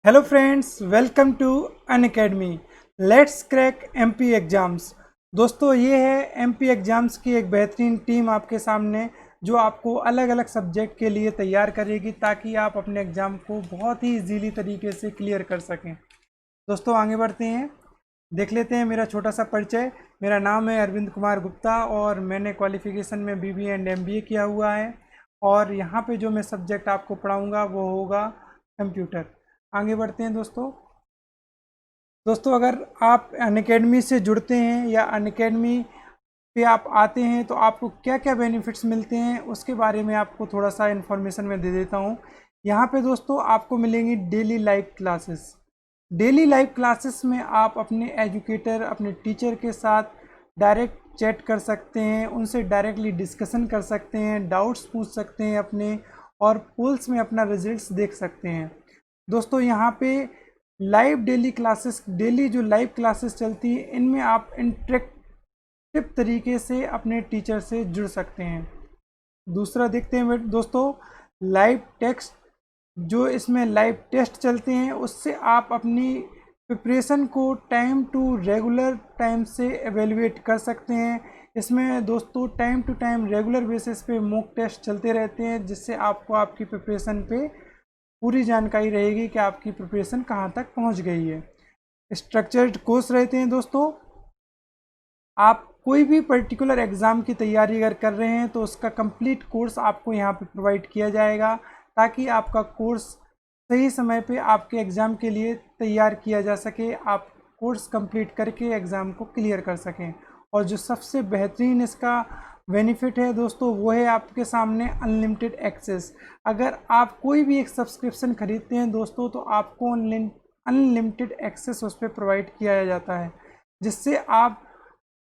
Hello friends, welcome to Unacademy. Let's crack MP exams. दोस्तों, ये है एमपी एग्ज़ाम्स की एक बेहतरीन टीम आपके सामने, जो आपको अलग अलग सब्जेक्ट के लिए तैयार करेगी ताकि आप अपने एग्ज़ाम को बहुत ही इजीली तरीके से क्लियर कर सकें। दोस्तों, आगे बढ़ते हैं, देख लेते हैं मेरा छोटा सा परिचय। मेरा नाम है अरविंद कुमार गुप्ता और मैंने क्वालिफ़िकेशन में बीबीए एंड एमबीए किया हुआ है। और यहाँ पे जो मैं सब्जेक्ट आपको पढ़ाऊँगा वो होगा कंप्यूटर। आगे बढ़ते हैं दोस्तों, अगर आप अनअकैडमी से जुड़ते हैं या अनअकैडमी पे आप आते हैं तो आपको क्या क्या बेनिफिट्स मिलते हैं उसके बारे में आपको थोड़ा सा इन्फॉर्मेशन मैं दे देता हूँ। यहाँ पे दोस्तों आपको मिलेंगी daily live classes. Daily live classes में आप अपने एजुकेटर, अपने टीचर के साथ डायरेक्ट चैट कर सकते हैं, उनसे डायरेक्टली डिस्कशन कर सकते हैं, डाउट्स पूछ सकते हैं अपने, और पोल्स में अपना रिजल्ट्स देख सकते हैं। दोस्तों, यहाँ पे लाइव डेली क्लासेस, डेली जो लाइव क्लासेस चलती है, इनमें आप इंटरेक्टिव तरीके से अपने टीचर से जुड़ सकते हैं। दूसरा देखते हैं दोस्तों, लाइव टेक्स्ट, जो इसमें लाइव टेस्ट चलते हैं, उससे आप अपनी प्रिपरेशन को टाइम टू रेगुलर टाइम से एवेलुएट कर सकते हैं। इसमें दोस्तों time to time regular basis पे मॉक टेस्ट चलते रहते हैं, जिससे आपको आपकी प्रिपरेशन पे पूरी जानकारी रहेगी कि आपकी प्रिपरेशन कहाँ तक पहुँच गई है। स्ट्रक्चर्ड कोर्स रहते हैं दोस्तों। आप कोई भी पर्टिकुलर एग्ज़ाम की तैयारी अगर कर रहे हैं तो उसका कंप्लीट कोर्स आपको यहाँ पे प्रोवाइड किया जाएगा, ताकि आपका कोर्स सही समय पे आपके एग्ज़ाम के लिए तैयार किया जा सके, आप कोर्स कंप्लीट करके एग्ज़ाम को क्लियर कर सकें। और जो सबसे बेहतरीन इसका बेनिफिट है दोस्तों, वो है आपके सामने अनलिमिटेड एक्सेस। अगर आप कोई भी एक सब्सक्रिप्शन खरीदते हैं दोस्तों, तो आपको अनलिमिटेड एक्सेस उस पर प्रोवाइड किया जाता है, जिससे आप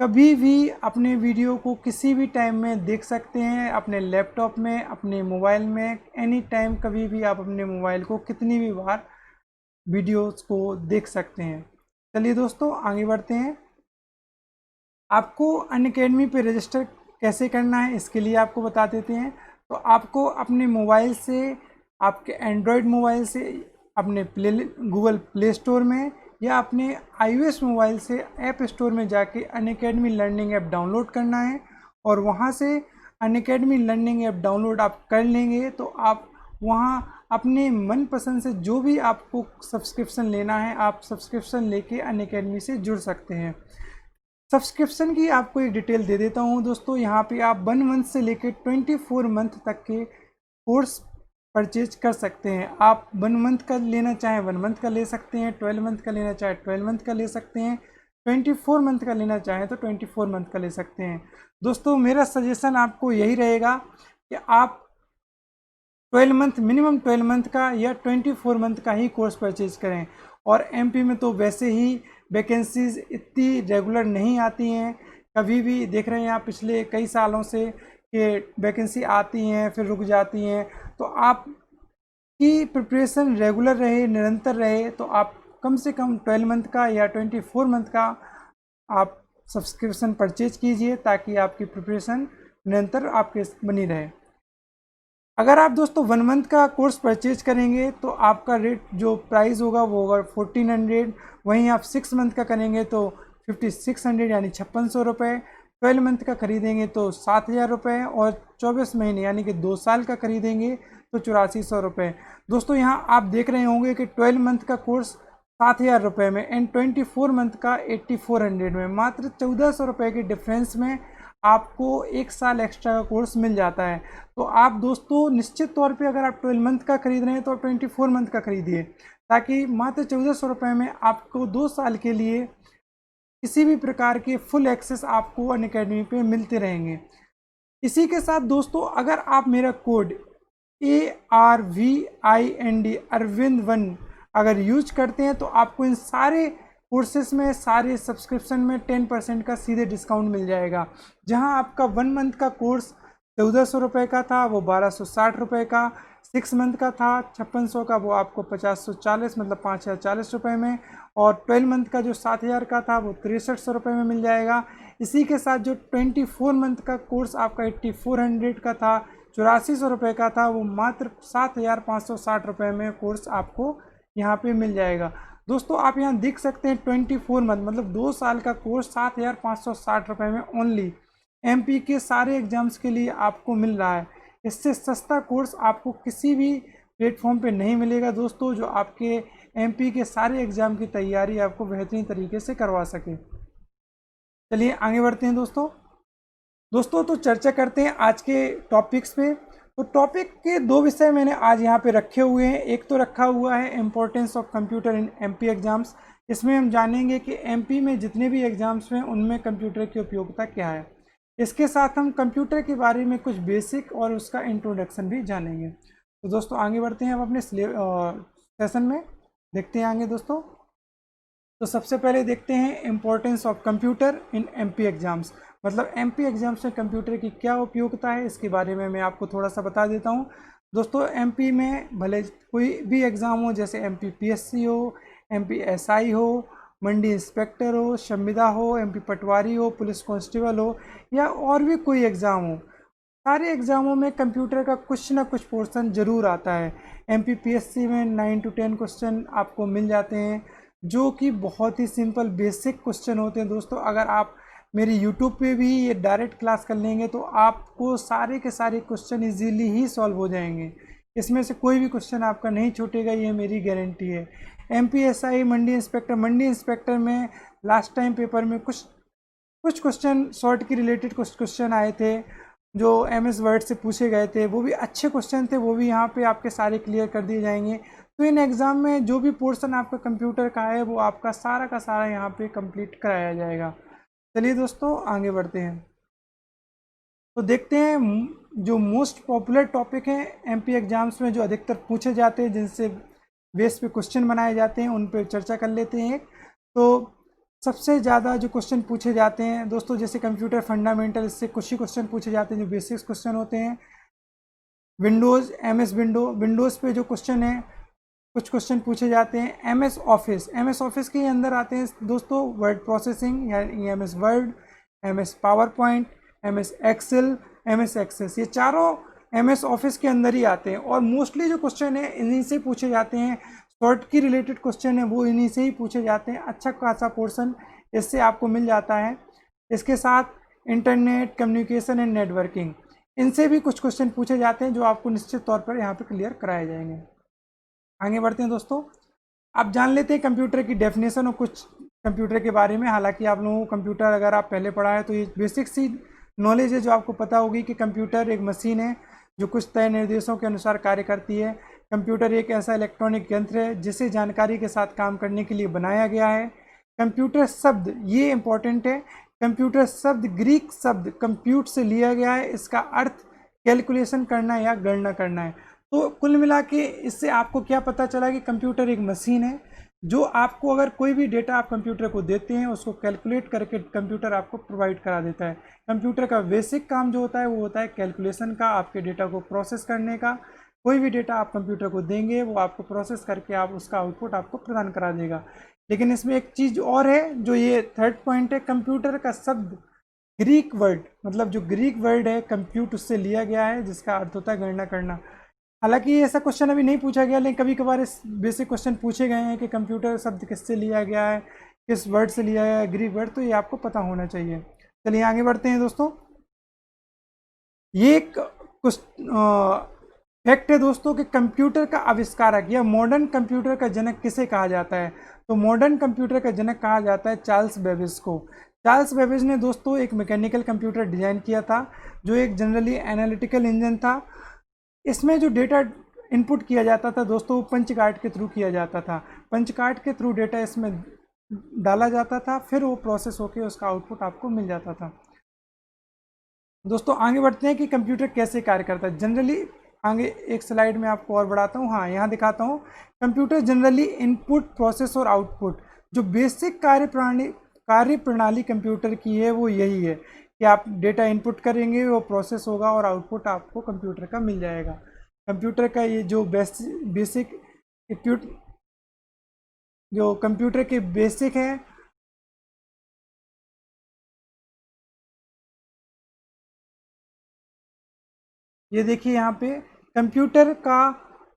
कभी भी अपने वीडियो को किसी भी टाइम में देख सकते हैं, अपने लैपटॉप में, अपने मोबाइल में, एनी टाइम, कभी भी आप अपने मोबाइल को कितनी भी बार वीडियोस को देख सकते हैं। चलिए दोस्तों, आगे बढ़ते हैं। आपको अनअकैडमी पे रजिस्टर कैसे करना है, इसके लिए आपको बता देते हैं। तो आपको अपने मोबाइल से, आपके एंड्रॉयड मोबाइल से, अपने गूगल प्ले स्टोर में या अपने iOS मोबाइल से ऐप स्टोर में जाके अनअकैडमी लर्निंग ऐप डाउनलोड करना है। और वहाँ से अनअकैडमी लर्निंग ऐप डाउनलोड आप कर लेंगे तो आप वहाँ अपने मनपसंद से जो भी आपको सब्सक्रिप्शन लेना है, आप सब्सक्रिप्शन लेके अनअकैडमी से जुड़ सकते हैं। सब्सक्रिप्शन की आपको एक डिटेल दे देता हूँ दोस्तों। यहाँ पे आप 1 मंथ से लेकर 24 मंथ तक के कोर्स परचेज कर सकते हैं। आप 1 मंथ का लेना चाहें 1 मंथ का ले सकते हैं, 12 मंथ का लेना चाहें 12 मंथ का ले सकते हैं, 24 मंथ का लेना चाहें तो 24 मंथ का ले सकते हैं। दोस्तों, मेरा सजेशन आपको यही रहेगा कि आप 12 मंथ, मिनिमम 12 मंथ का या 24 मंथ का ही कोर्स परचेज करें। और एमपी में तो वैसे ही वैकेंसीज इतनी रेगुलर नहीं आती हैं, कभी भी देख रहे हैं आप पिछले कई सालों से कि वैकेंसी आती हैं फिर रुक जाती हैं। तो आप की प्रिपरेशन रेगुलर रहे, निरंतर रहे, तो आप कम से कम 12 मंथ का या 24 मंथ का आप सब्सक्रिप्शन परचेज कीजिए, ताकि आपकी प्रिपरेशन निरंतर आपके बनी रहे। अगर आप दोस्तों 1 मंथ का कोर्स परचेज करेंगे तो आपका रेट जो प्राइस होगा वो होगा 1400। वहीं आप 6 मंथ का करेंगे तो 5600 यानी 5600 रुपये। 12 मंथ का खरीदेंगे तो 7000 रुपये, और 24 महीने यानी कि 2 साल का खरीदेंगे तो 8400 रुपये। दोस्तों, यहाँ आप देख रहे होंगे कि 12 मंथ का कोर्स 7000 रुपये में एंड 24 मंथ का 8400 में, मात्र 1400 रुपये के डिफरेंस में आपको 1 साल एक्स्ट्रा का कोर्स मिल जाता है। तो आप दोस्तों निश्चित तौर पे अगर आप 12 मंथ का खरीद रहे हैं तो 24 मंथ का खरीदिए, ताकि मात्र 1400 रुपये में आपको 2 साल के लिए किसी भी प्रकार के फुल एक्सेस आपको अनअकैडमी पे मिलते रहेंगे। इसी के साथ दोस्तों, अगर आप मेरा कोड ARVIND अरविंद1 अगर यूज करते हैं तो आपको इन सारे कोर्सेस में, सारे सब्सक्रिप्शन में 10% का सीधे डिस्काउंट मिल जाएगा। जहां आपका 1 मंथ का कोर्स 1400 रुपये का था, वो 1260 रुपये का, 6 मंथ का था 5600 का, वो आपको 5040 मतलब 5040 रुपये में, और 12 मंथ का जो 7000 का था वो 6300 रुपये में मिल जाएगा। इसी के साथ जो 24 मंथ का कोर्स आपका 8400 का था, 8400 रुपये का था, वो मात्र 7560 रुपये में कोर्स आपको यहाँ पे मिल जाएगा। दोस्तों आप यहाँ देख सकते हैं 24 मंथ मतलब 2 साल का कोर्स 7,560 रुपये में ओनली एमपी के सारे एग्जाम्स के लिए आपको मिल रहा है। इससे सस्ता कोर्स आपको किसी भी प्लेटफॉर्म पे नहीं मिलेगा दोस्तों, जो आपके एमपी के सारे एग्जाम की तैयारी आपको बेहतरीन तरीके से करवा सके। चलिए आगे बढ़ते हैं दोस्तों तो चर्चा करते हैं आज के टॉपिक्स पे। तो टॉपिक के दो विषय मैंने आज यहाँ पे रखे हुए हैं। एक तो रखा हुआ है importance of computer in MP exams. इसमें हम जानेंगे कि एमपी में जितने भी एग्जाम्स हैं उनमें कंप्यूटर की उपयोगिता क्या है। इसके साथ हम कंप्यूटर के बारे में कुछ बेसिक और उसका इंट्रोडक्शन भी जानेंगे। तो दोस्तों आगे बढ़ते हैं हम अपने सेशन में, देखते हैं आगे दोस्तों। तो सबसे पहले देखते हैं importance of computer in MP exams, मतलब एमपी एग्जाम्स में कंप्यूटर की क्या उपयोगिता है, इसके बारे में मैं आपको थोड़ा सा बता देता हूँ। दोस्तों एमपी में भले कोई भी एग्ज़ाम हो, जैसे एमपी पीएससी हो, एमपी एसआई हो, मंडी इंस्पेक्टर हो, संविदा हो, एमपी पटवारी हो, पुलिस कांस्टेबल हो, या और भी कोई एग्ज़ाम हो, सारे एग्ज़ामों में कंप्यूटर का कुछ ना कुछ पोर्शन ज़रूर आता है। एमपी पीएससी में 9 to 10 क्वेश्चन आपको मिल जाते हैं, जो कि बहुत ही सिंपल बेसिक क्वेश्चन होते हैं दोस्तों। अगर आप मेरी यूट्यूब पे भी ये डायरेक्ट क्लास कर लेंगे तो आपको सारे के सारे क्वेश्चन इजीली ही सॉल्व हो जाएंगे। इसमें से कोई भी क्वेश्चन आपका नहीं छूटेगा, ये मेरी गारंटी है। एमपीएसआई मंडी इंस्पेक्टर में लास्ट टाइम पेपर में कुछ क्वेश्चन शॉर्ट की रिलेटेड कुछ क्वेश्चन आए थे जो एमएस वर्ड से पूछे गए थे, वो भी अच्छे क्वेश्चन थे, वो भी यहाँ पे आपके सारे क्लियर कर दिए जाएंगे। तो इन एग्ज़ाम में जो भी पोर्शन आपका कंप्यूटर का है वो आपका सारा का सारा यहाँ पे कंप्लीट कराया जाएगा। चलिए दोस्तों आगे बढ़ते हैं। तो देखते हैं जो मोस्ट पॉपुलर टॉपिक हैं एमपी एग्जाम्स में, जो अधिकतर पूछे जाते हैं, जिनसे बेस पे क्वेश्चन बनाए जाते हैं, उन पर चर्चा कर लेते हैं। तो सबसे ज़्यादा जो क्वेश्चन पूछे जाते हैं दोस्तों, जैसे कंप्यूटर फंडामेंटल, इससे कुछ ही क्वेश्चन पूछे जाते हैं जो बेसिक्स क्वेश्चन होते हैं। विंडोज़ एमएस विंडोज़ पे जो क्वेश्चन है, कुछ क्वेश्चन पूछे जाते हैं। एमएस ऑफिस के अंदर आते हैं दोस्तों वर्ड प्रोसेसिंग, यानी MS Word, MS PowerPoint, MS Excel, MS Access, ये चारों एमएस ऑफिस के अंदर ही आते हैं। और मोस्टली जो क्वेश्चन है इन्हीं से पूछे जाते हैं, शॉर्ट की रिलेटेड क्वेश्चन है वो इन्हीं से ही पूछे जाते हैं। अच्छा खासा पोर्शन इससे आपको मिल जाता है। इसके साथ इंटरनेट कम्युनिकेशन एंड नेटवर्किंग, इनसे भी कुछ क्वेश्चन पूछे जाते हैं जो आपको निश्चित तौर पर यहाँ पे क्लियर कराए जाएंगे। आगे बढ़ते हैं दोस्तों। आप जान लेते हैं कंप्यूटर की डेफिनेशन और कुछ कंप्यूटर के बारे में। हालांकि आप लोगों को कंप्यूटर अगर आप पहले पढ़ा है तो ये बेसिक सी नॉलेज है जो आपको पता होगी कि कंप्यूटर एक मशीन है जो कुछ तय निर्देशों के अनुसार कार्य करती है। कंप्यूटर एक ऐसा इलेक्ट्रॉनिक यंत्र है जिसे जानकारी के साथ काम करने के लिए बनाया गया है। कंप्यूटर शब्द, ये इंपॉर्टेंट है, कंप्यूटर शब्द ग्रीक शब्द कंप्यूट से लिया गया है। इसका अर्थ कैलकुलेशन करना या गणना करना है। तो कुल मिला के इससे आपको क्या पता चला कि कंप्यूटर एक मशीन है जो आपको अगर कोई भी डेटा आप कंप्यूटर को देते हैं उसको कैलकुलेट करके कंप्यूटर आपको प्रोवाइड करा देता है। कंप्यूटर का बेसिक काम जो होता है वो होता है कैलकुलेशन का, आपके डेटा को प्रोसेस करने का। कोई भी डेटा आप कंप्यूटर को देंगे वो आपको प्रोसेस करके आप उसका आउटपुट आपको प्रदान करा देगा। लेकिन इसमें एक चीज़ और है, जो ये थर्ड पॉइंट है, कंप्यूटर का शब्द ग्रीक वर्ड, मतलब जो ग्रीक वर्ड है कंप्यूट, उससे लिया गया है, जिसका अर्थ होता है गणना करना। हालांकि ऐसा क्वेश्चन अभी नहीं पूछा गया, लेकिन कभी कभार इस बेसिक क्वेश्चन पूछे गए हैं कि कंप्यूटर शब्द किससे लिया गया है, किस वर्ड से लिया गया है, ग्रीक वर्ड, तो ये आपको पता होना चाहिए। चलिए आगे बढ़ते हैं दोस्तों। ये एक कुछ फैक्ट है दोस्तों कि कंप्यूटर का आविष्कारक या मॉडर्न कंप्यूटर का जनक किसे कहा जाता है। तो मॉडर्न कंप्यूटर का जनक कहा जाता है चार्ल्स बेबेज को। चार्ल्स बेबेज ने दोस्तों एक मैकेनिकल कंप्यूटर डिजाइन किया था जो एक जनरली एनालिटिकल इंजन था। इसमें जो डेटा इनपुट किया जाता था दोस्तों पंच कार्ड के थ्रू किया जाता था। पंच कार्ड के थ्रू डेटा इसमें डाला जाता था, फिर वो प्रोसेस होकर उसका आउटपुट आपको मिल जाता था। दोस्तों आगे बढ़ते हैं कि कंप्यूटर कैसे कार्य करता है जनरली। आगे एक स्लाइड में आपको और बढ़ाता हूँ, हाँ यहाँ दिखाता हूँ। कंप्यूटर जनरली इनपुट, प्रोसेस और आउटपुट, जो बेसिक कार्य प्रणाली कंप्यूटर की है वो यही है कि आप डेटा इनपुट करेंगे, वो प्रोसेस होगा और आउटपुट आपको कंप्यूटर का मिल जाएगा। कंप्यूटर का ये जो बेसिक जो कंप्यूटर के बेसिक है, ये देखिए यहाँ पे कंप्यूटर का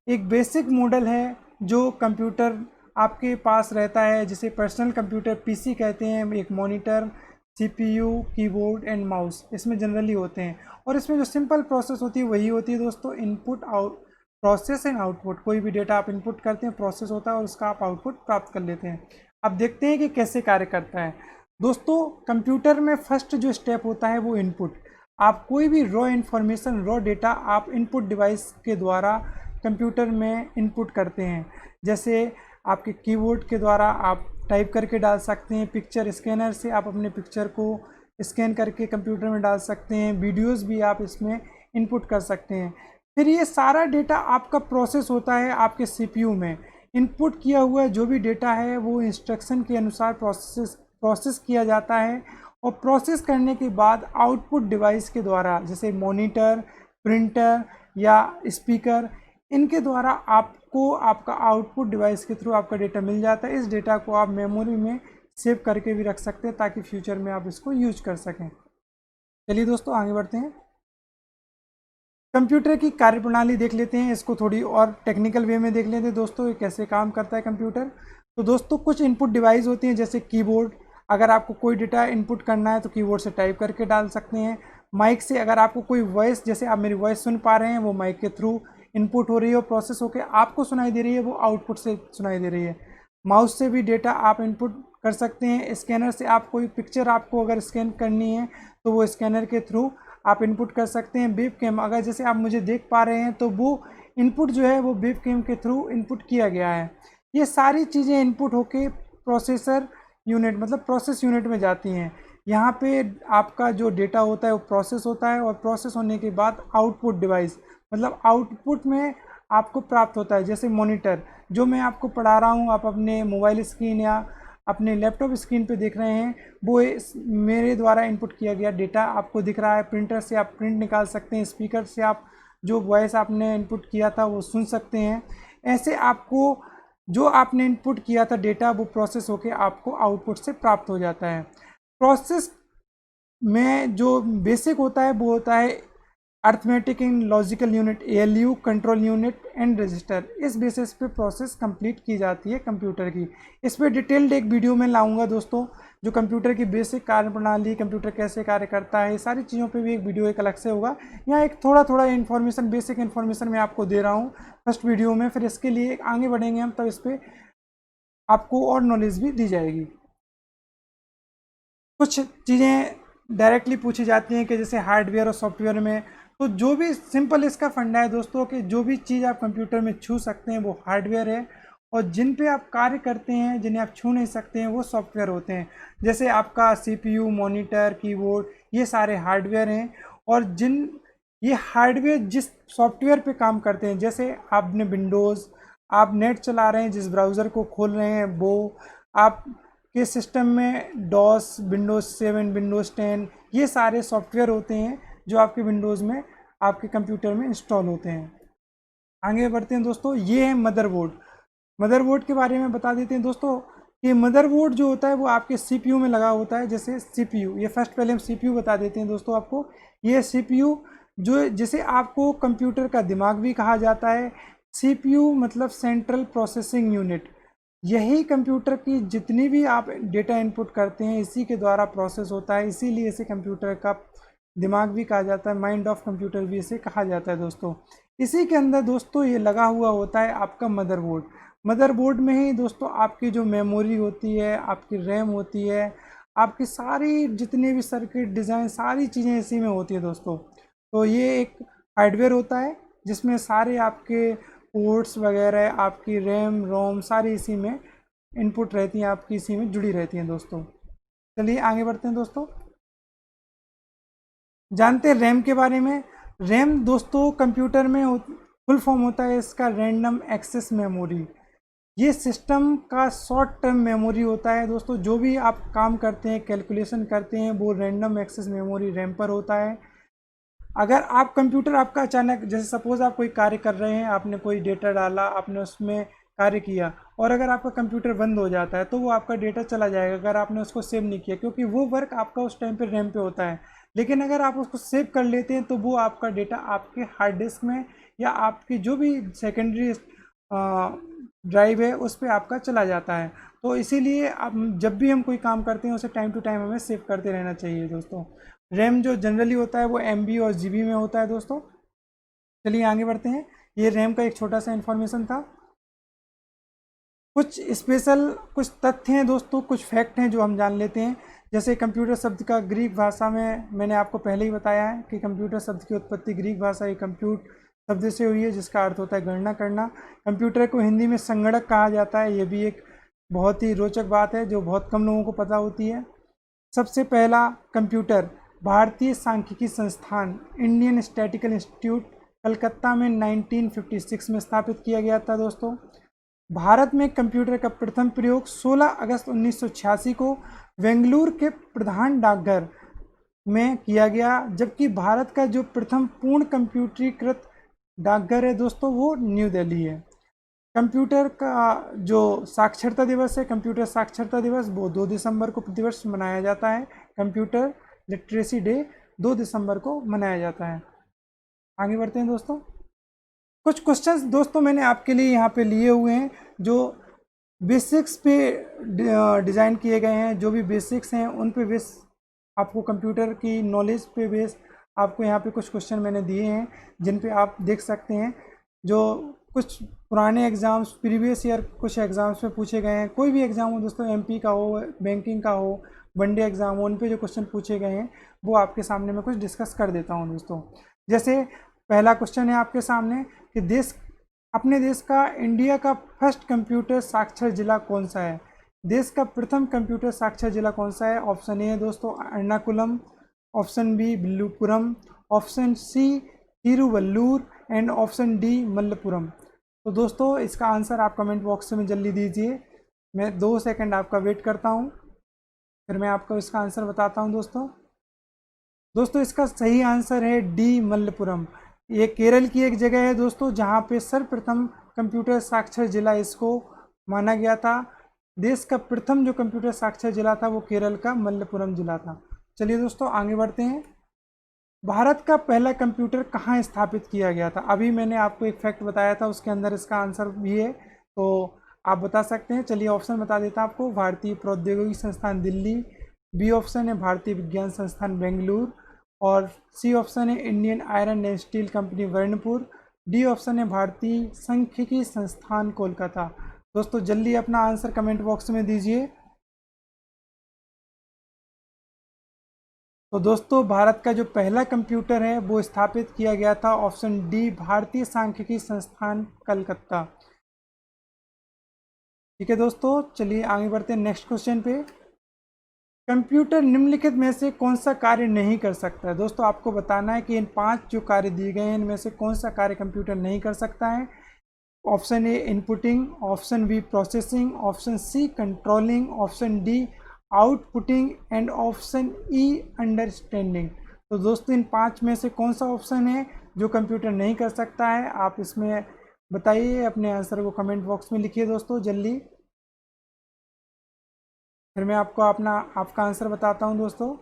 एक बेसिक मॉडल है जो कंप्यूटर आपके पास रहता है, जिसे पर्सनल कंप्यूटर पीसी कहते हैं, एक monitor, CPU, keyboard and mouse इसमें जनरली होते हैं। और इसमें जो सिंपल प्रोसेस होती है वही होती है दोस्तों, input out, process and output. कोई भी डेटा आप इनपुट करते हैं, प्रोसेस होता है और उसका आप आउटपुट प्राप्त कर लेते हैं। अब देखते हैं कि कैसे कार्य करता है। दोस्तों कंप्यूटर में फर्स्ट जो स्टेप होता है वो इनपुट। आप कोई भी रॉ इन्फॉर्मेशन, रॉ डेटा आप इनपुट डिवाइस के द्वारा कंप्यूटर में इनपुट करते हैं। जैसे आपके कीबोर्ड के द्वारा आप टाइप करके डाल सकते हैं, पिक्चर स्कैनर से आप अपने पिक्चर को स्कैन करके कंप्यूटर में डाल सकते हैं, वीडियोस भी आप इसमें इनपुट कर सकते हैं। फिर ये सारा डेटा आपका प्रोसेस होता है आपके सीपीयू में। इनपुट किया हुआ जो भी डेटा है वो इंस्ट्रक्शन के अनुसार प्रोसेस किया जाता है, और प्रोसेस करने के बाद आउटपुट डिवाइस के द्वारा, जैसे मॉनिटर, प्रिंटर या स्पीकर, इनके द्वारा आपको आपका आउटपुट डिवाइस के थ्रू आपका डेटा मिल जाता है। इस डेटा को आप मेमोरी में सेव करके भी रख सकते हैं ताकि फ्यूचर में आप इसको यूज कर सकें। चलिए दोस्तों आगे बढ़ते हैं, कंप्यूटर की कार्यप्रणाली देख लेते हैं, इसको थोड़ी और टेक्निकल वे में देख लेते हैं दोस्तों, ये कैसे काम करता है कंप्यूटर। तो दोस्तों कुछ इनपुट डिवाइस होती हैं, जैसे कीबोर्ड, अगर आपको कोई डेटा इनपुट करना है तो कीबोर्ड से टाइप करके डाल सकते हैं। माइक से अगर आपको कोई वॉइस, जैसे आप मेरी वॉइस सुन पा रहे हैं, वो माइक के थ्रू इनपुट हो रही है और प्रोसेस होकर आपको सुनाई दे रही है, वो आउटपुट से सुनाई दे रही है। माउस से भी डेटा आप इनपुट कर सकते हैं। स्कैनर से आप कोई पिक्चर आपको अगर स्कैन करनी है तो वो स्कैनर के थ्रू आप इनपुट कर सकते हैं। वेब कैम, अगर जैसे आप मुझे देख पा रहे हैं तो वो इनपुट जो है वो वेब कैम के थ्रू इनपुट किया गया है। ये सारी चीज़ें इनपुट होके प्रोसेसर यूनिट, मतलब प्रोसेस यूनिट में जाती हैं। यहाँ पे आपका जो डेटा होता है वो प्रोसेस होता है, और प्रोसेस होने के बाद आउटपुट डिवाइस, मतलब आउटपुट में आपको प्राप्त होता है। जैसे मॉनिटर, जो मैं आपको पढ़ा रहा हूँ, आप अपने मोबाइल स्क्रीन या अपने लैपटॉप स्क्रीन पे देख रहे हैं, वो मेरे द्वारा इनपुट किया गया डेटा आपको दिख रहा है। प्रिंटर से आप प्रिंट निकाल सकते हैं, स्पीकर से आप जो वॉइस आपने इनपुट किया था वो सुन सकते हैं। ऐसे आपको जो आपने इनपुट किया था डेटा, वो प्रोसेस होके आपको आउटपुट से प्राप्त हो जाता है। प्रोसेस में जो बेसिक होता है वो होता है arithmetic and logical unit, ALU, control unit and register. इस बेसिस पे प्रोसेस कंप्लीट की जाती है कंप्यूटर की। इस पर डिटेल्ड एक वीडियो में लाऊंगा दोस्तों, जो कंप्यूटर की बेसिक कार्यप्रणाली, कंप्यूटर कैसे कार्य करता है, सारी चीज़ों पे भी एक वीडियो एक अलग से होगा। यहाँ एक थोड़ा थोड़ा इन्फॉर्मेशन, बेसिक इन्फॉर्मेशन मैं आपको दे रहा हूँ फर्स्ट वीडियो में, फिर इसके लिए आगे बढ़ेंगे हम तब इस पर आपको और नॉलेज भी दी जाएगी। कुछ चीज़ें डायरेक्टली पूछी जाती हैं कि जैसे हार्डवेयर और सॉफ्टवेयर में, तो जो भी सिंपल इसका फंडा है दोस्तों कि जो भी चीज़ आप कंप्यूटर में छू सकते हैं वो हार्डवेयर है, और जिन पे आप कार्य करते हैं जिन्हें आप छू नहीं सकते हैं वो सॉफ्टवेयर होते हैं। जैसे आपका सीपीयू, मॉनिटर, कीबोर्ड, ये सारे हार्डवेयर हैं। और जिन ये हार्डवेयर जिस सॉफ्टवेयर पे काम करते हैं, जैसे आपने विंडोज़, आप नेट चला रहे हैं, जिस ब्राउज़र को खोल रहे हैं वो, आप के सिस्टम में डॉस, विंडोज़ 7, विंडोज़ 10, ये सारे सॉफ्टवेयर होते हैं जो आपके विंडोज़ में, आपके कंप्यूटर में इंस्टॉल होते हैं। आगे बढ़ते हैं दोस्तों, ये है मदरबोर्ड। मदरबोर्ड के बारे में बता देते हैं दोस्तों। ये मदरबोर्ड जो होता है वो आपके सीपीयू में लगा होता है। जैसे सीपीयू, ये फर्स्ट पहले हम सीपीयू बता देते हैं दोस्तों आपको। ये सीपीयू जो, जिसे आपको कंप्यूटर का दिमाग भी कहा जाता है। सीपीयू मतलब सेंट्रल प्रोसेसिंग यूनिट। यही कंप्यूटर की जितनी भी आप डेटा इनपुट करते हैं इसी के द्वारा प्रोसेस होता है, इसीलिए इसे कंप्यूटर का दिमाग भी कहा जाता है, माइंड ऑफ कंप्यूटर भी इसे कहा जाता है दोस्तों। इसी के अंदर दोस्तों ये लगा हुआ होता है आपका मदरबोर्ड। मदरबोर्ड में ही दोस्तों आपकी जो मेमोरी होती है, आपकी रैम होती है, आपकी सारी जितने भी सर्किट डिज़ाइन, सारी चीज़ें इसी में होती है दोस्तों। तो ये एक हार्डवेयर होता है जिसमें सारे आपके पोर्ट्स वगैरह, आपकी रैम रोम सारी इसी में इनपुट रहती हैं, आपकी इसी में जुड़ी रहती हैं दोस्तों। चलिए आगे बढ़ते हैं दोस्तों, जानते हैं रैम के बारे में। रैम दोस्तों कंप्यूटर में फुल फॉर्म होता है इसका रैंडम एक्सेस मेमोरी। ये सिस्टम का शॉर्ट टर्म मेमोरी होता है दोस्तों। जो भी आप काम करते हैं, कैलकुलेशन करते हैं, वो रैंडम एक्सेस मेमोरी रैम पर होता है। अगर आप कंप्यूटर आपका अचानक, जैसे सपोज आप कोई कार्य कर रहे हैं, आपने कोई डेटा डाला, आपने उसमें कार्य किया, और अगर आपका कंप्यूटर बंद हो जाता है तो वो आपका डेटा चला जाएगा अगर आपने उसको सेव नहीं किया, क्योंकि वो वर्क आपका उस टाइम पे रैम पे होता है। लेकिन अगर आप उसको सेव कर लेते हैं तो वो आपका डेटा आपके हार्ड डिस्क में या आपकी जो भी सेकेंडरी ड्राइव है उस पर आपका चला जाता है। तो इसीलिए अब जब भी हम कोई काम करते हैं उसे टाइम टू टाइम हमें सेव करते रहना चाहिए दोस्तों। रैम जो जनरली होता है वो MB और GB में होता है दोस्तों। चलिए आगे बढ़ते हैं। ये रैम का एक छोटा सा इन्फॉर्मेशन था। कुछ स्पेशल कुछ तथ्य हैं दोस्तों, कुछ फैक्ट हैं जो हम जान लेते हैं। जैसे कंप्यूटर शब्द का ग्रीक भाषा में, मैंने आपको पहले ही बताया है कि कंप्यूटर शब्द की उत्पत्ति ग्रीक भाषा या कंप्यूट शब्द से हुई है, जिसका अर्थ होता है गणना करना। कंप्यूटर को हिंदी में संगणक कहा जाता है, ये भी एक बहुत ही रोचक बात है जो बहुत कम लोगों को पता होती है। सबसे पहला कंप्यूटर भारतीय सांख्यिकी संस्थान इंडियन स्टैटिकल इंस्टीट्यूट कलकत्ता में 1956 में स्थापित किया गया था दोस्तों। भारत में कंप्यूटर का प्रथम प्रयोग 16 अगस्त 1986 को बेंगलुरु के प्रधान डाकघर में किया गया, जबकि भारत का जो प्रथम पूर्ण कंप्यूटरीकृत डाकघर है दोस्तों वो न्यू दिल्ली है। कंप्यूटर का जो साक्षरता दिवस है, कंप्यूटर साक्षरता दिवस, वो 2 दिसंबर को प्रतिवर्ष मनाया जाता है। कंप्यूटर लिटरेसी डे 2 दिसंबर को मनाया जाता है। आगे बढ़ते हैं दोस्तों। कुछ क्वेश्चंस दोस्तों मैंने आपके लिए यहाँ पे लिए हुए हैं जो बेसिक्स पे डिज़ाइन किए गए हैं। जो भी बेसिक्स हैं उन पे बेस आपको कंप्यूटर की नॉलेज पे बेस आपको यहाँ पे कुछ क्वेश्चन मैंने दिए हैं जिन पे आप देख सकते हैं। जो कुछ पुराने एग्ज़ाम्स प्रीवियस ईयर कुछ एग्ज़ाम्स में पूछे गए हैं, कोई भी एग्ज़ाम हो दोस्तों, MP का हो, बैंकिंग का हो, वनडे एग्ज़ाम हो, उन पे जो क्वेश्चन पूछे गए हैं वो आपके सामने मैं कुछ डिस्कस कर देता हूँ दोस्तों। जैसे पहला क्वेश्चन है आपके सामने कि अपने देश का इंडिया का फर्स्ट कंप्यूटर साक्षर जिला कौन सा है। देश का प्रथम कंप्यूटर साक्षर जिला कौन सा है। ऑप्शन ए है दोस्तों Ernakulam, option B Villupuram, option C Tiruvallur and option D Malappuram. तो दोस्तों इसका आंसर आप कमेंट बॉक्स में जल्दी दीजिए। मैं 2 सेकंड आपका वेट करता हूँ, फिर मैं आपको इसका आंसर बताता हूँ दोस्तों इसका सही आंसर है डी मल्लपुरम। ये केरल की एक जगह है दोस्तों जहाँ पे सर्वप्रथम कंप्यूटर साक्षर जिला इसको माना गया था। देश का प्रथम जो कंप्यूटर साक्षर जिला था वो केरल का मल्लपुरम जिला था। चलिए दोस्तों आगे बढ़ते हैं। भारत का पहला कंप्यूटर कहाँ स्थापित किया गया था। अभी मैंने आपको एक फैक्ट बताया था, उसके अंदर इसका आंसर भी है, तो आप बता सकते हैं। चलिए ऑप्शन बता देता हूँ आपको। भारतीय प्रौद्योगिकी संस्थान दिल्ली, बी ऑप्शन है भारतीय विज्ञान संस्थान बेंगलुरु, और सी ऑप्शन है Indian iron and steel company Burnpur, D option है भारतीय सांख्यिकी संस्थान कोलकाता। दोस्तों जल्दी अपना आंसर कमेंट बॉक्स में दीजिए। तो दोस्तों भारत का जो पहला कंप्यूटर है वो स्थापित किया गया था ऑप्शन डी भारतीय सांख्यिकी संस्थान कलकत्ता। ठीक है दोस्तों, चलिए आगे बढ़ते हैं नेक्स्ट क्वेश्चन पे। कंप्यूटर निम्नलिखित में से कौन सा कार्य नहीं कर सकता है। दोस्तों आपको बताना है कि इन 5 जो कार्य दिए गए हैं इनमें से कौन सा कार्य कंप्यूटर नहीं कर सकता है। Option A inputting, option B processing, option C controlling, option D outputting and option E understanding. तो दोस्तों इन 5 में से कौन सा ऑप्शन है जो कंप्यूटर नहीं कर सकता है, आप इसमें बताइए। अपने आंसर को कमेंट बॉक्स में लिखिए दोस्तों जल्दी, फिर मैं आपको आपका आंसर बताता हूं दोस्तों।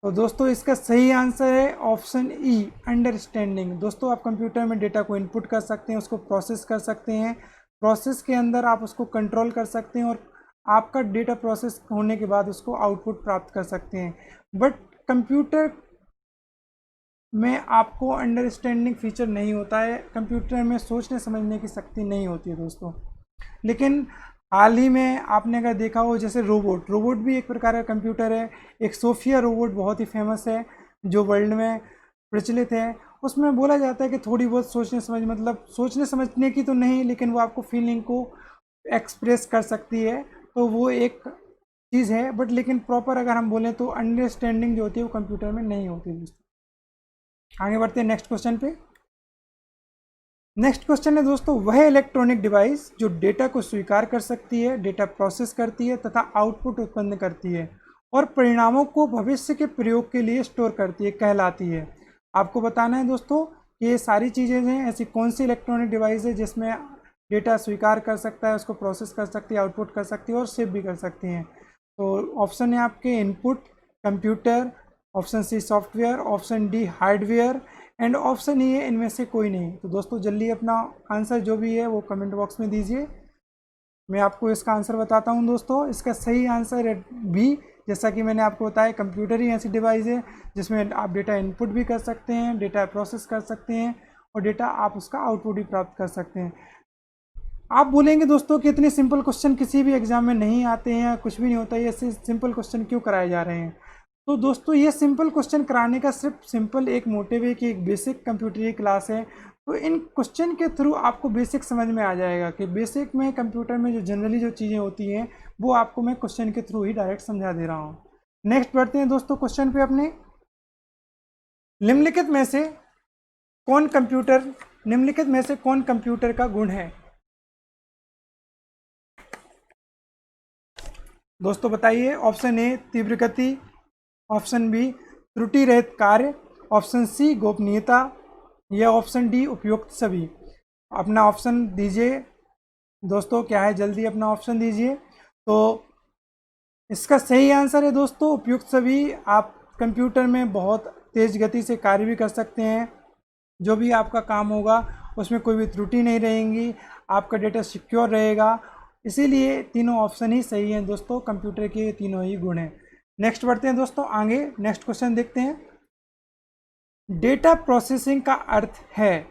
तो दोस्तों इसका सही आंसर है ऑप्शन ई अंडरस्टैंडिंग। दोस्तों आप कंप्यूटर में डेटा को इनपुट कर सकते हैं, उसको प्रोसेस कर सकते हैं, प्रोसेस के अंदर आप उसको कंट्रोल कर सकते हैं, और आपका डेटा प्रोसेस होने के बाद उसको आउटपुट प्राप्त कर सकते हैं। बट कंप्यूटर में आपको अंडरस्टैंडिंग फीचर नहीं होता है, कंप्यूटर में सोचने समझने की शक्ति नहीं होती है दोस्तों। लेकिन हाल ही में आपने अगर देखा हो जैसे रोबोट भी एक प्रकार का कंप्यूटर है। एक सोफिया रोबोट बहुत ही फेमस है जो वर्ल्ड में प्रचलित है। उसमें बोला जाता है कि थोड़ी बहुत सोचने समझने की तो नहीं, लेकिन वो आपको फीलिंग को एक्सप्रेस कर सकती है, तो वो एक चीज़ है। बट लेकिन प्रॉपर अगर हम बोलें तो अंडरस्टैंडिंग जो होती है वो कंप्यूटर में नहीं होती दोस्तों। आगे बढ़ते हैं नेक्स्ट क्वेश्चन पे। नेक्स्ट क्वेश्चन है दोस्तों, वह इलेक्ट्रॉनिक डिवाइस जो डेटा को स्वीकार कर सकती है, डेटा प्रोसेस करती है तथा आउटपुट उत्पन्न करती है और परिणामों को भविष्य के प्रयोग के लिए स्टोर करती है, कहलाती है। आपको बताना है दोस्तों कि ये सारी चीज़ें हैं, ऐसी कौन सी इलेक्ट्रॉनिक डिवाइस है जिसमें डेटा स्वीकार कर सकता है, उसको प्रोसेस कर सकती है, आउटपुट कर सकती है और सेव भी कर सकती हैं। तो ऑप्शन है आपके input computer, option C software, option D hardware and option E है इनमें से कोई नहीं। तो दोस्तों जल्दी अपना आंसर जो भी है वो कमेंट बॉक्स में दीजिए। मैं आपको इसका आंसर बताता हूं दोस्तों। इसका सही आंसर है बी। जैसा कि मैंने आपको बताया, कंप्यूटर ही ऐसी डिवाइस है जिसमें आप डेटा इनपुट भी कर सकते हैं, डेटा प्रोसेस कर सकते हैं और डेटा आप उसका आउटपुट भी प्राप्त कर सकते हैं। आप बोलेंगे दोस्तों कि इतने सिंपल क्वेश्चन किसी भी एग्जाम में नहीं आते हैं, कुछ भी नहीं होता, ये सिंपल क्वेश्चन क्यों कराए जा रहे हैं? तो दोस्तों ये सिंपल क्वेश्चन कराने का सिर्फ सिंपल एक मोटिव है कि एक बेसिक कंप्यूटर की क्लास है। तो इन क्वेश्चन के थ्रू आपको बेसिक समझ में आ जाएगा कि बेसिक में कंप्यूटर में जो जनरली जो चीज़ें होती हैं वो आपको मैं क्वेश्चन के थ्रू ही डायरेक्ट समझा दे रहा हूँ। नेक्स्ट बढ़ते हैं दोस्तों क्वेश्चन पे अपने। निम्नलिखित में से कौन कंप्यूटर का गुण है? दोस्तों बताइए। ऑप्शन ए तीव्र गति, ऑप्शन बी त्रुटि रहित कार्य, ऑप्शन सी गोपनीयता या ऑप्शन डी उपयुक्त सभी। अपना ऑप्शन दीजिए दोस्तों, क्या है, जल्दी अपना ऑप्शन दीजिए। तो इसका सही आंसर है दोस्तों उपयुक्त सभी। आप कंप्यूटर में बहुत तेज गति से कार्य भी कर सकते हैं, जो भी आपका काम होगा उसमें कोई भी त्रुटि नहीं रहेंगी, आपका डेटा सिक्योर रहेगा। इसीलिए तीनों ऑप्शन ही सही हैं दोस्तों, कंप्यूटर के तीनों ही गुण हैं। नेक्स्ट बढ़ते हैं दोस्तों आगे, नेक्स्ट क्वेश्चन देखते हैं। डेटा प्रोसेसिंग का अर्थ है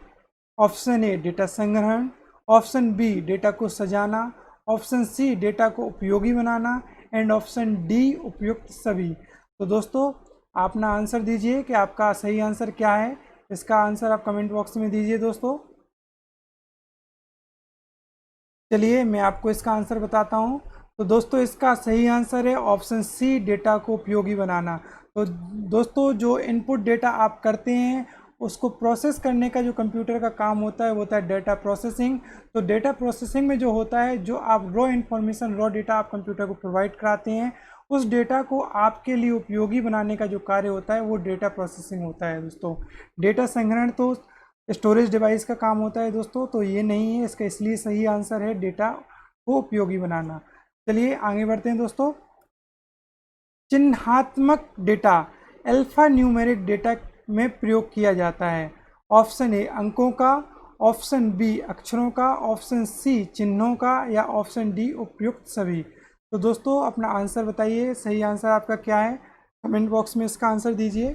ऑप्शन ए डेटा संग्रहण, ऑप्शन बी डेटा को सजाना, ऑप्शन सी डेटा को उपयोगी बनाना एंड ऑप्शन डी उपयुक्त सभी। तो दोस्तों आप अपना आंसर दीजिए कि आपका सही आंसर क्या है। इसका आंसर आप कमेंट बॉक्स में दीजिए दोस्तों। चलिए मैं आपको इसका आंसर बताता हूँ। तो दोस्तों इसका सही आंसर है ऑप्शन सी डेटा को उपयोगी बनाना। तो दोस्तों जो इनपुट डेटा आप करते हैं उसको प्रोसेस करने का जो कंप्यूटर का काम होता है वो होता है डेटा प्रोसेसिंग। तो डेटा प्रोसेसिंग में जो होता है, जो आप रॉ इन्फॉर्मेशन, रॉ डेटा आप कंप्यूटर को प्रोवाइड कराते हैं, उस डेटा को आपके लिए उपयोगी बनाने का जो कार्य होता है वो डेटा प्रोसेसिंग होता है दोस्तों। डेटा संग्रहण तो स्टोरेज डिवाइस का काम होता है दोस्तों, तो ये नहीं है इसका, इसलिए सही आंसर है डेटा को उपयोगी बनाना। चलिए आगे बढ़ते हैं दोस्तों। चिन्हात्मक डेटा अल्फा न्यूमेरिक डेटा में प्रयोग किया जाता है। ऑप्शन ए अंकों का, ऑप्शन बी अक्षरों का, ऑप्शन सी चिन्हों का या ऑप्शन डी उपयुक्त सभी। तो दोस्तों अपना आंसर बताइए, सही आंसर आपका क्या है, कमेंट बॉक्स में इसका आंसर दीजिए।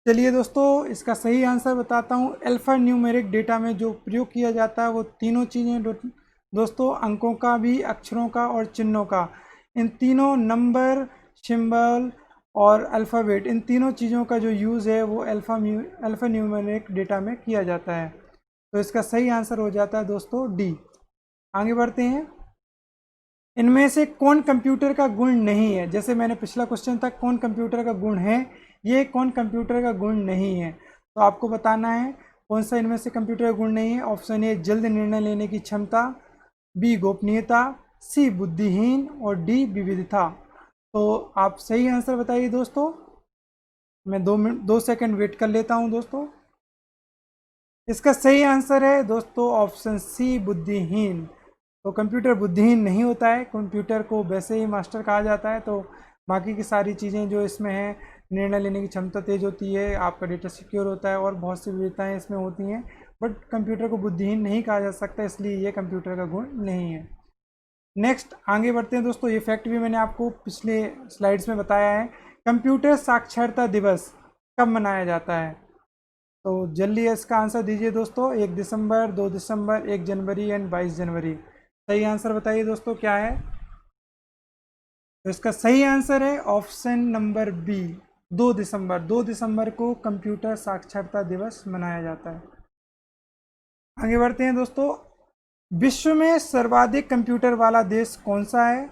चलिए दोस्तों इसका सही आंसर बताता हूँ। अल्फा न्यूमेरिक डेटा में जो प्रयोग किया जाता है वो तीनों चीज़ें दोस्तों, अंकों का भी, अक्षरों का और चिन्हों का। इन तीनों नंबर, सिंबल और अल्फ़ाबेट, इन तीनों चीज़ों का जो यूज़ है वो अल्फा न्यूमेरिक डेटा में किया जाता है। तो इसका सही आंसर हो जाता है दोस्तों डी। आगे बढ़ते हैं। इनमें से कौन कंप्यूटर का गुण नहीं है? जैसे मैंने पिछला क्वेश्चन था कौन कंप्यूटर का गुण है, ये कौन कंप्यूटर का गुण नहीं है। तो आपको बताना है कौन सा इनमें से कंप्यूटर का गुण नहीं है। ऑप्शन ए जल्द निर्णय लेने की क्षमता, बी गोपनीयता, सी बुद्धिहीन और डी विविधता। तो आप सही आंसर बताइए दोस्तों। मैं 2 सेकंड वेट कर लेता हूं दोस्तों। इसका सही आंसर है दोस्तों ऑप्शन सी बुद्धिहीन। तो कंप्यूटर बुद्धिहीन नहीं होता है, कंप्यूटर को वैसे ही मास्टर कहा जाता है। तो बाकी की सारी चीज़ें जो इसमें हैं, निर्णय लेने की क्षमता तेज होती है, आपका डेटा सिक्योर होता है और बहुत सी विविधताएं इसमें होती हैं, बट कंप्यूटर को बुद्धिहीन नहीं कहा जा सकता, इसलिए ये कंप्यूटर का गुण नहीं है। नेक्स्ट आगे बढ़ते हैं दोस्तों। ये फैक्ट भी मैंने आपको पिछले स्लाइड्स में बताया है। कंप्यूटर साक्षरता दिवस कब मनाया जाता है? तो जल्दी इसका आंसर दीजिए दोस्तों। 1 दिसंबर, 2 दिसंबर, 1 जनवरी एंड 22 जनवरी। सही आंसर बताइए दोस्तों क्या है। तो इसका सही आंसर है ऑप्शन नंबर बी 2 दिसंबर। 2 दिसंबर को कंप्यूटर साक्षरता दिवस मनाया जाता है। आगे बढ़ते हैं दोस्तों। विश्व में सर्वाधिक कंप्यूटर वाला देश कौन सा है?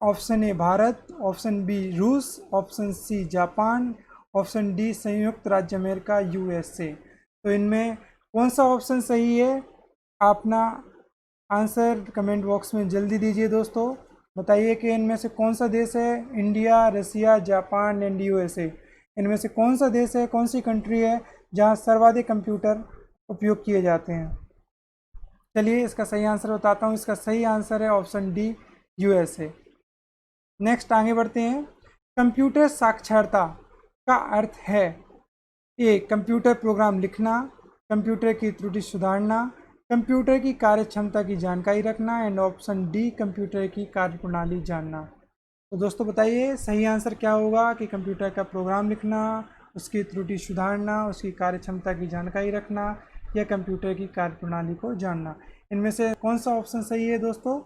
Option A Bharat, option B रूस, option C Japan, option D संयुक्त राज्य अमेरिका यूएसए। तो इनमें कौन सा ऑप्शन सही है? अपना आंसर कमेंट बॉक्स में जल्दी दीजिए दोस्तों। बताइए कि इनमें से कौन सा देश है। India, Russia, Japan and USA, इनमें से कौन सा देश है, कौन सी कंट्री है जहां सर्वाधिक कंप्यूटर उपयोग किए जाते हैं? चलिए इसका सही आंसर बताता हूं। इसका सही आंसर है ऑप्शन डी यूएसए। नेक्स्ट आगे बढ़ते हैं। कंप्यूटर साक्षरता का अर्थ है ए कंप्यूटर प्रोग्राम लिखना, कंप्यूटर की त्रुटि सुधारना, कंप्यूटर की कार्य क्षमता की जानकारी रखना, एंड ऑप्शन डी कंप्यूटर की कार्यप्रणाली जानना। तो दोस्तों बताइए सही आंसर क्या होगा कि कंप्यूटर का प्रोग्राम लिखना, उसकी त्रुटि सुधारना, उसकी कार्य क्षमता की जानकारी रखना, या कंप्यूटर की कार्यप्रणाली को जानना। इनमें से कौन सा ऑप्शन सही है दोस्तों?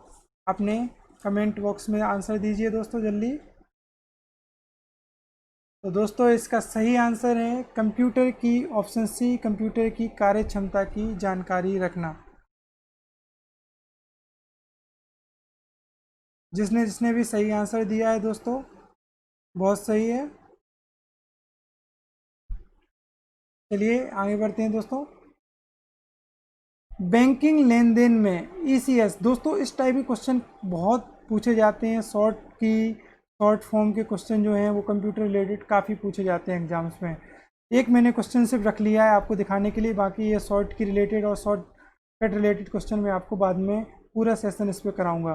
अपने कमेंट बॉक्स में आंसर दीजिए दोस्तों जल्दी। तो दोस्तों इसका सही आंसर है कंप्यूटर की, ऑप्शन सी कंप्यूटर की कार्य क्षमता की जानकारी रखना। जिसने जिसने भी सही आंसर दिया है दोस्तों, बहुत सही है। चलिए आगे बढ़ते हैं दोस्तों। बैंकिंग लेन देन में ईसीएस, दोस्तों इस टाइप के क्वेश्चन बहुत पूछे जाते हैं। शॉर्ट फॉर्म के क्वेश्चन जो हैं वो कंप्यूटर रिलेटेड काफ़ी पूछे जाते हैं एग्जाम्स में। एक मैंने क्वेश्चन सिर्फ रख लिया है आपको दिखाने के लिए, बाकी ये शॉर्ट की रिलेटेड और शॉर्ट कट रिलेटेड क्वेश्चन मैं आपको बाद में पूरा सेशन इस पर कराऊंगा।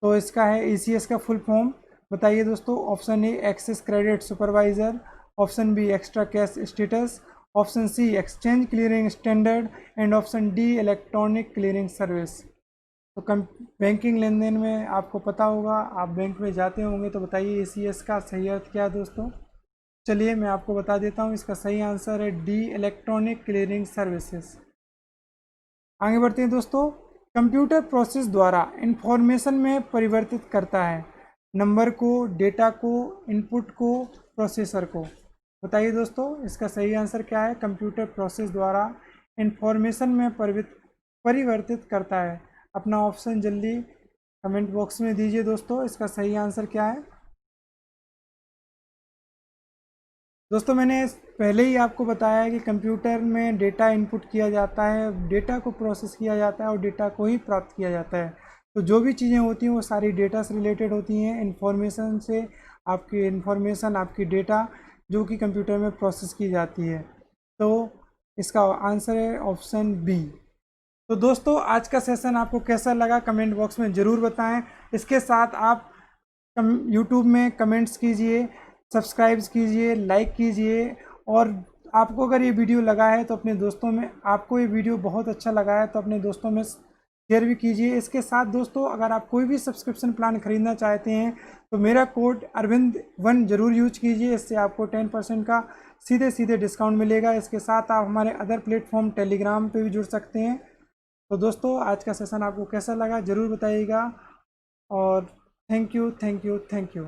तो इसका है ईसीएस का फुल फॉर्म बताइए दोस्तों। Option A access credit supervisor, option B extra cash status, option C exchange clearing standard, and option D electronic clearing service. तो बैंकिंग लेन देन में आपको पता होगा, आप बैंक में जाते होंगे, तो बताइए ईसीएस का सही अर्थ क्या है दोस्तों? चलिए मैं आपको बता देता हूँ, इसका सही आंसर है डी इलेक्ट्रॉनिक क्लियरिंग सर्विसेज। आगे बढ़ते हैं दोस्तों। कंप्यूटर प्रोसेस द्वारा इंफॉर्मेशन में परिवर्तित करता है नंबर को, डेटा को, इनपुट को, प्रोसेसर को। बताइए दोस्तों इसका सही आंसर क्या है? कंप्यूटर प्रोसेस द्वारा इंफॉर्मेशन में परिवर्तित करता है। अपना ऑप्शन जल्दी कमेंट बॉक्स में दीजिए दोस्तों, इसका सही आंसर क्या है? दोस्तों मैंने पहले ही आपको बताया है कि कंप्यूटर में डेटा इनपुट किया जाता है, डेटा को प्रोसेस किया जाता है और डेटा को ही प्राप्त किया जाता है। तो जो भी चीज़ें होती हैं वो सारी डेटा से रिलेटेड होती हैं, इन्फॉर्मेशन से, आपकी इन्फॉर्मेशन, आपकी डेटा जो कि कंप्यूटर में प्रोसेस की जाती है। तो इसका आंसर है ऑप्शन बी। तो दोस्तों आज का सेशन आपको कैसा लगा कमेंट बॉक्स में ज़रूर बताएं। इसके साथ आप यूट्यूब में कमेंट्स कीजिए, सब्सक्राइब कीजिए, लाइक कीजिए, और आपको अगर ये वीडियो लगा है तो अपने दोस्तों में, आपको ये वीडियो बहुत अच्छा लगा है तो अपने दोस्तों में शेयर भी कीजिए। इसके साथ दोस्तों अगर आप कोई भी सब्सक्रिप्शन प्लान खरीदना चाहते हैं तो मेरा कोड अरविंद1 ज़रूर यूज कीजिए, इससे आपको 10% का सीधे सीधे डिस्काउंट मिलेगा। इसके साथ आप हमारे अदर प्लेटफॉर्म टेलीग्राम पे भी जुड़ सकते हैं। तो दोस्तों आज का सेशन आपको कैसा लगा ज़रूर बताइएगा, और thank you thank you thank you.